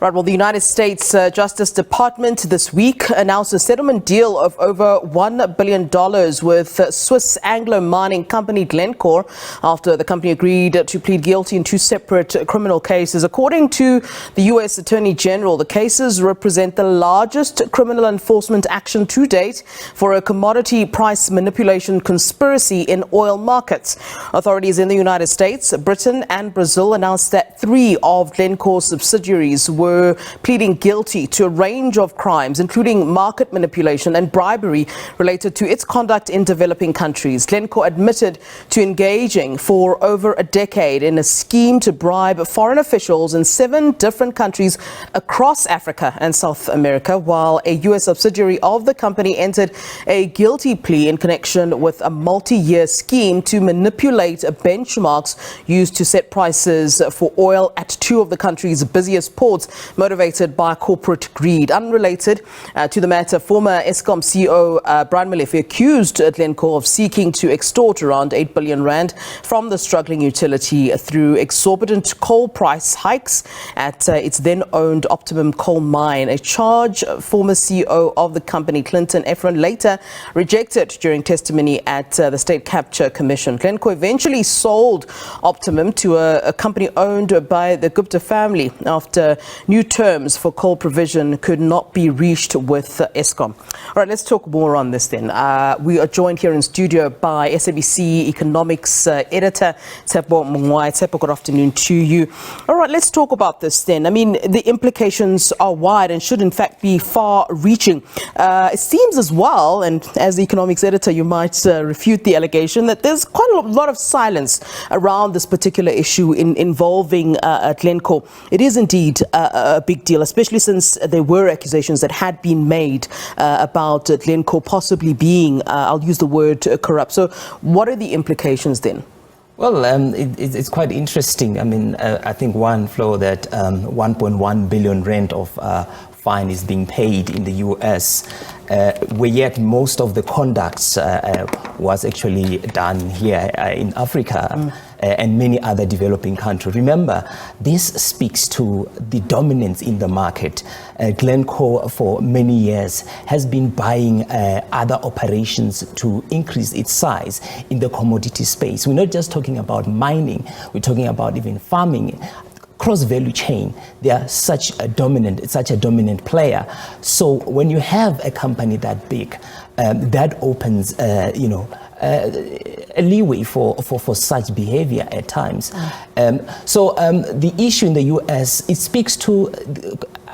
Right, well, the United States Justice Department this week announced a settlement deal of over $1 billion with Swiss-Anglo Mining Company Glencore after the company agreed to plead guilty in two separate criminal cases. According to the U.S. Attorney General, the cases represent the largest criminal enforcement action to date for a commodity price manipulation conspiracy in oil markets. Authorities in the United States, Britain and Brazil announced that 3 of Glencore's subsidiaries were pleading guilty to a range of crimes, including market manipulation and bribery related to its conduct in developing countries. Glencore admitted to engaging for over a decade in a scheme to bribe foreign officials in 7 different countries across Africa and South America, while a U.S. subsidiary of the company entered a guilty plea in connection with a multi-year scheme to manipulate benchmarks used to set prices for oil at 2 of the country's busiest ports, motivated by corporate greed. Unrelated to the matter, former Eskom CEO Brian Molefe accused Glencore of seeking to extort around 8 billion rand from the struggling utility through exorbitant coal price hikes at its then-owned Optimum coal mine, a charge former CEO of the company, Clinton Efron, later rejected during testimony at the State Capture Commission. Glencore eventually sold Optimum to a company owned by the Gupta family after new terms for coal provision could not be reached with Eskom. All right, let's talk more on this then. We are joined here in studio by SABC economics editor Tshepo Mongoai. Tshepo, good afternoon to you. All right, let's talk about this then. I mean, the implications are wide and should in fact be far-reaching. It seems as well, and as the economics editor, you might refute the allegation that there's quite a lot of silence around this particular issue involving Glencore. It is indeed a big deal, especially since there were accusations that had been made about Glencore possibly being, I'll use the word, corrupt. So what are the implications then? Well, it's quite interesting. I mean, I think one flow that 1.1 billion rand of fine is being paid in the US, where yet most of the conducts was actually done here in Africa and many other developing countries. Remember, this speaks to the dominance in the market. Glencore for many years has been buying other operations to increase its size in the commodity space. We're not just talking about mining, we're talking about even farming. Cross value chain, they are such a dominant player. So when you have a company that big, that opens a leeway for such behavior at times. So the issue in the US, it speaks to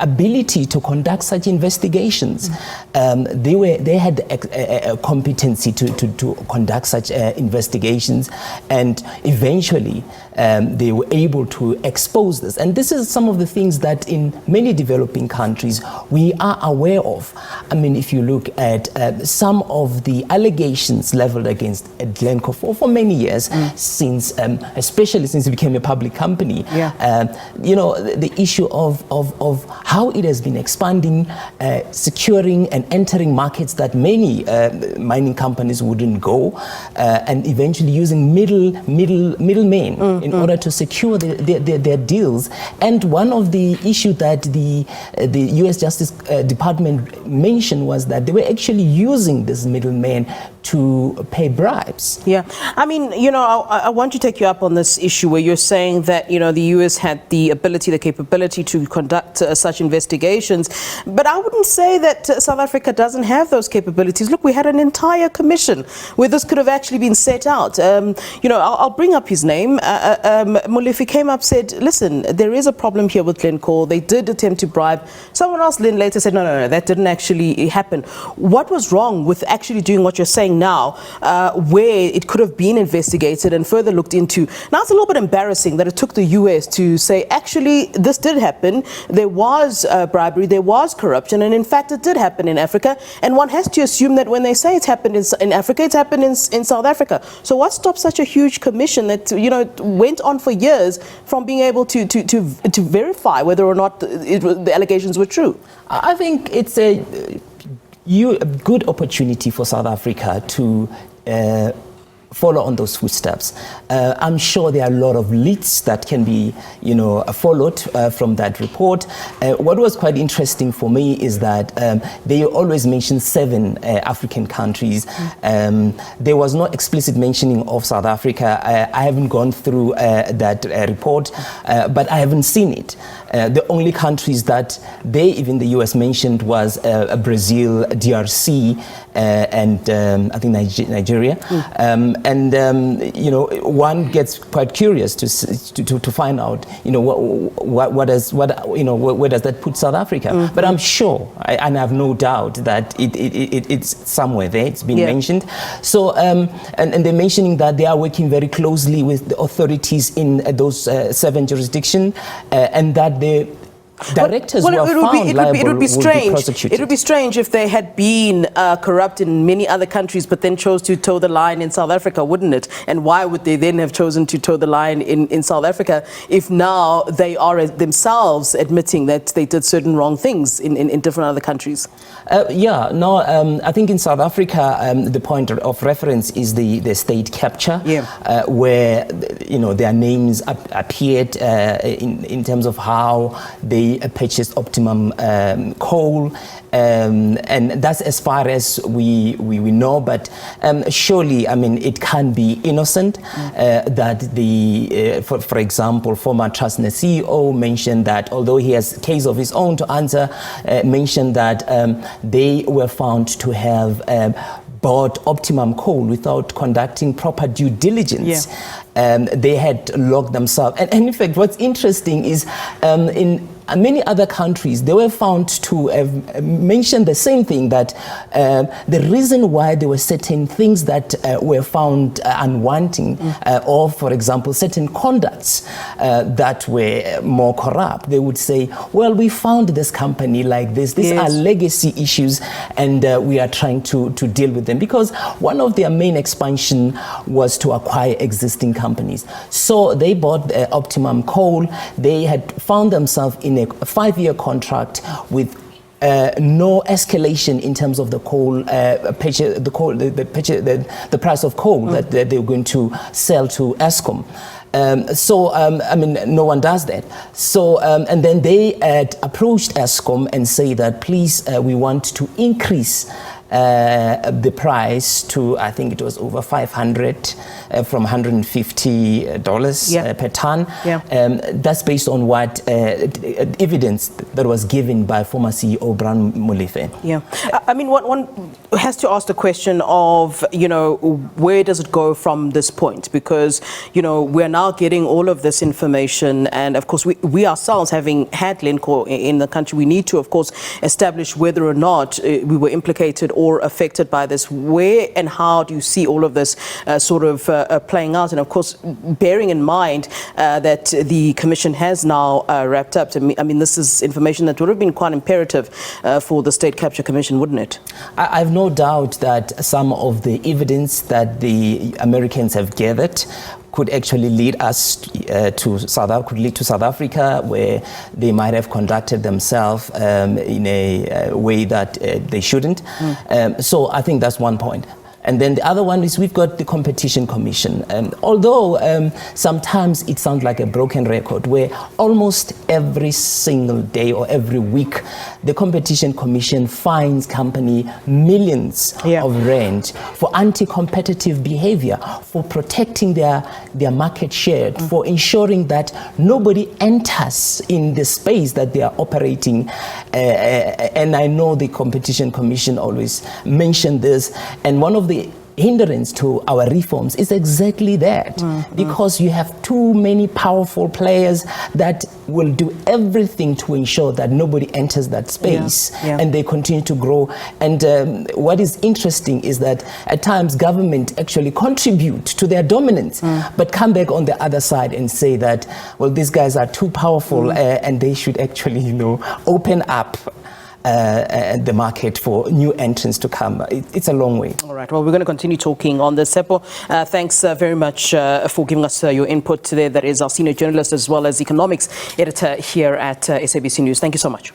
ability to conduct such investigations. They had a competency to conduct such investigations, and eventually they were able to expose this. And this is some of the things that in many developing countries we are aware of. I mean, if you look at some of the allegations leveled against Glencore for many years, since especially since it became a public company, the issue of how it has been expanding, securing and entering markets that many mining companies wouldn't go, and eventually using middlemen in order to secure their deals. And one of the issues that the U.S. Justice Department mentioned was that they were actually using this middlemen to pay bribes. Yeah, I mean, I want to take you up on this issue where you're saying that, the U.S. had the ability, the capability to conduct such investigations. But I wouldn't say that South Africa doesn't have those capabilities. Look, we had an entire commission where this could have actually been set out. I'll bring up his name. Molefe came up, said, listen, there is a problem here with Glencore. They did attempt to bribe. Someone else later said, no, that didn't actually happen. What was wrong with actually doing what you're saying now, where it could have been investigated and further looked into? Now, it's a little bit embarrassing that it took the US to say, actually, this did happen. There was bribery, there was corruption, and in fact, it did happen in Africa. And one has to assume that when they say it's happened in Africa, it's happened in South Africa. So what stopped such a huge commission that, went on for years from being able to verify whether or not the allegations were true? I think it's a good opportunity for South Africa to follow on those footsteps. I'm sure there are a lot of leads that can be, followed from that report. What was quite interesting for me is that they always mention 7 African countries. There was no explicit mentioning of South Africa. I haven't gone through that report, but I haven't seen it. The only countries that even the US mentioned was Brazil, DRC, and I think Nigeria. One gets quite curious to find out, where does that put South Africa? But I'm sure, and I have no doubt that it's somewhere there. It's been mentioned. So, and they're mentioning that they are working very closely with the authorities in those 7 jurisdictions, and that the directors were found liable will be prosecuted. It would be strange if they had been corrupt in many other countries, but then chose to toe the line in South Africa, wouldn't it? And why would they then have chosen to toe the line in South Africa if now they are themselves admitting that they did certain wrong things in different other countries? I think in South Africa, the point of reference is the state capture, where their names appeared in terms of how they purchased optimum coal, and that's as far as we know. But surely, it can be innocent. That for example, former Transnet CEO mentioned that although he has a case of his own to answer, mentioned that they were found to have bought optimum coal without conducting proper due diligence. They had locked themselves. And in fact, what's interesting is in many other countries, they were found to have mentioned the same thing, that the reason why there were certain things that were found unwanting, or for example, certain conducts that were more corrupt, they would say, well, we found this company like this. These are legacy issues, and we are trying to deal with them, because one of their main expansion was to acquire existing companies. So they bought optimum coal. They had found themselves in a 5-year contract with no escalation in terms of the coal, the price of coal that they were going to sell to Eskom. No one does that. So, and then they approached Eskom and say that, please, we want to increase the price to, I think it was over 500 from $150 per ton. That's based on what evidence that was given by former CEO Brian Molefe. One has to ask the question of, where does it go from this point? Because, we're now getting all of this information, and of course we ourselves, having had Glencore in the country, we need to, of course, establish whether or not we were implicated or affected by this. Where and how do you see all of this playing out? And of course, bearing in mind that the commission has now wrapped up. This is information that would have been quite imperative for the State Capture Commission, wouldn't it? I've no doubt that some of the evidence that the Americans have gathered could actually lead us to South Africa, where they might have conducted themselves in a way that they shouldn't. So I think that's one point. And then the other one is we've got the Competition Commission. Although sometimes it sounds like a broken record, where almost every single day or every week, the Competition Commission fines company millions of rand for anti-competitive behavior, for protecting their market share, for ensuring that nobody enters in the space that they are operating. And I know the Competition Commission always mention this, and one of the hindrance to our reforms is exactly that, because you have too many powerful players that will do everything to ensure that nobody enters that space, and they continue to grow. And what is interesting is that at times government actually contribute to their dominance, but come back on the other side and say that, well, these guys are too powerful and they should actually, open up the market for new entrants to come. It's a long way. All right. Well, we're going to continue talking on this. Tshepo, thanks very much for giving us your input today. That is our senior journalist as well as economics editor here at SABC News. Thank you so much.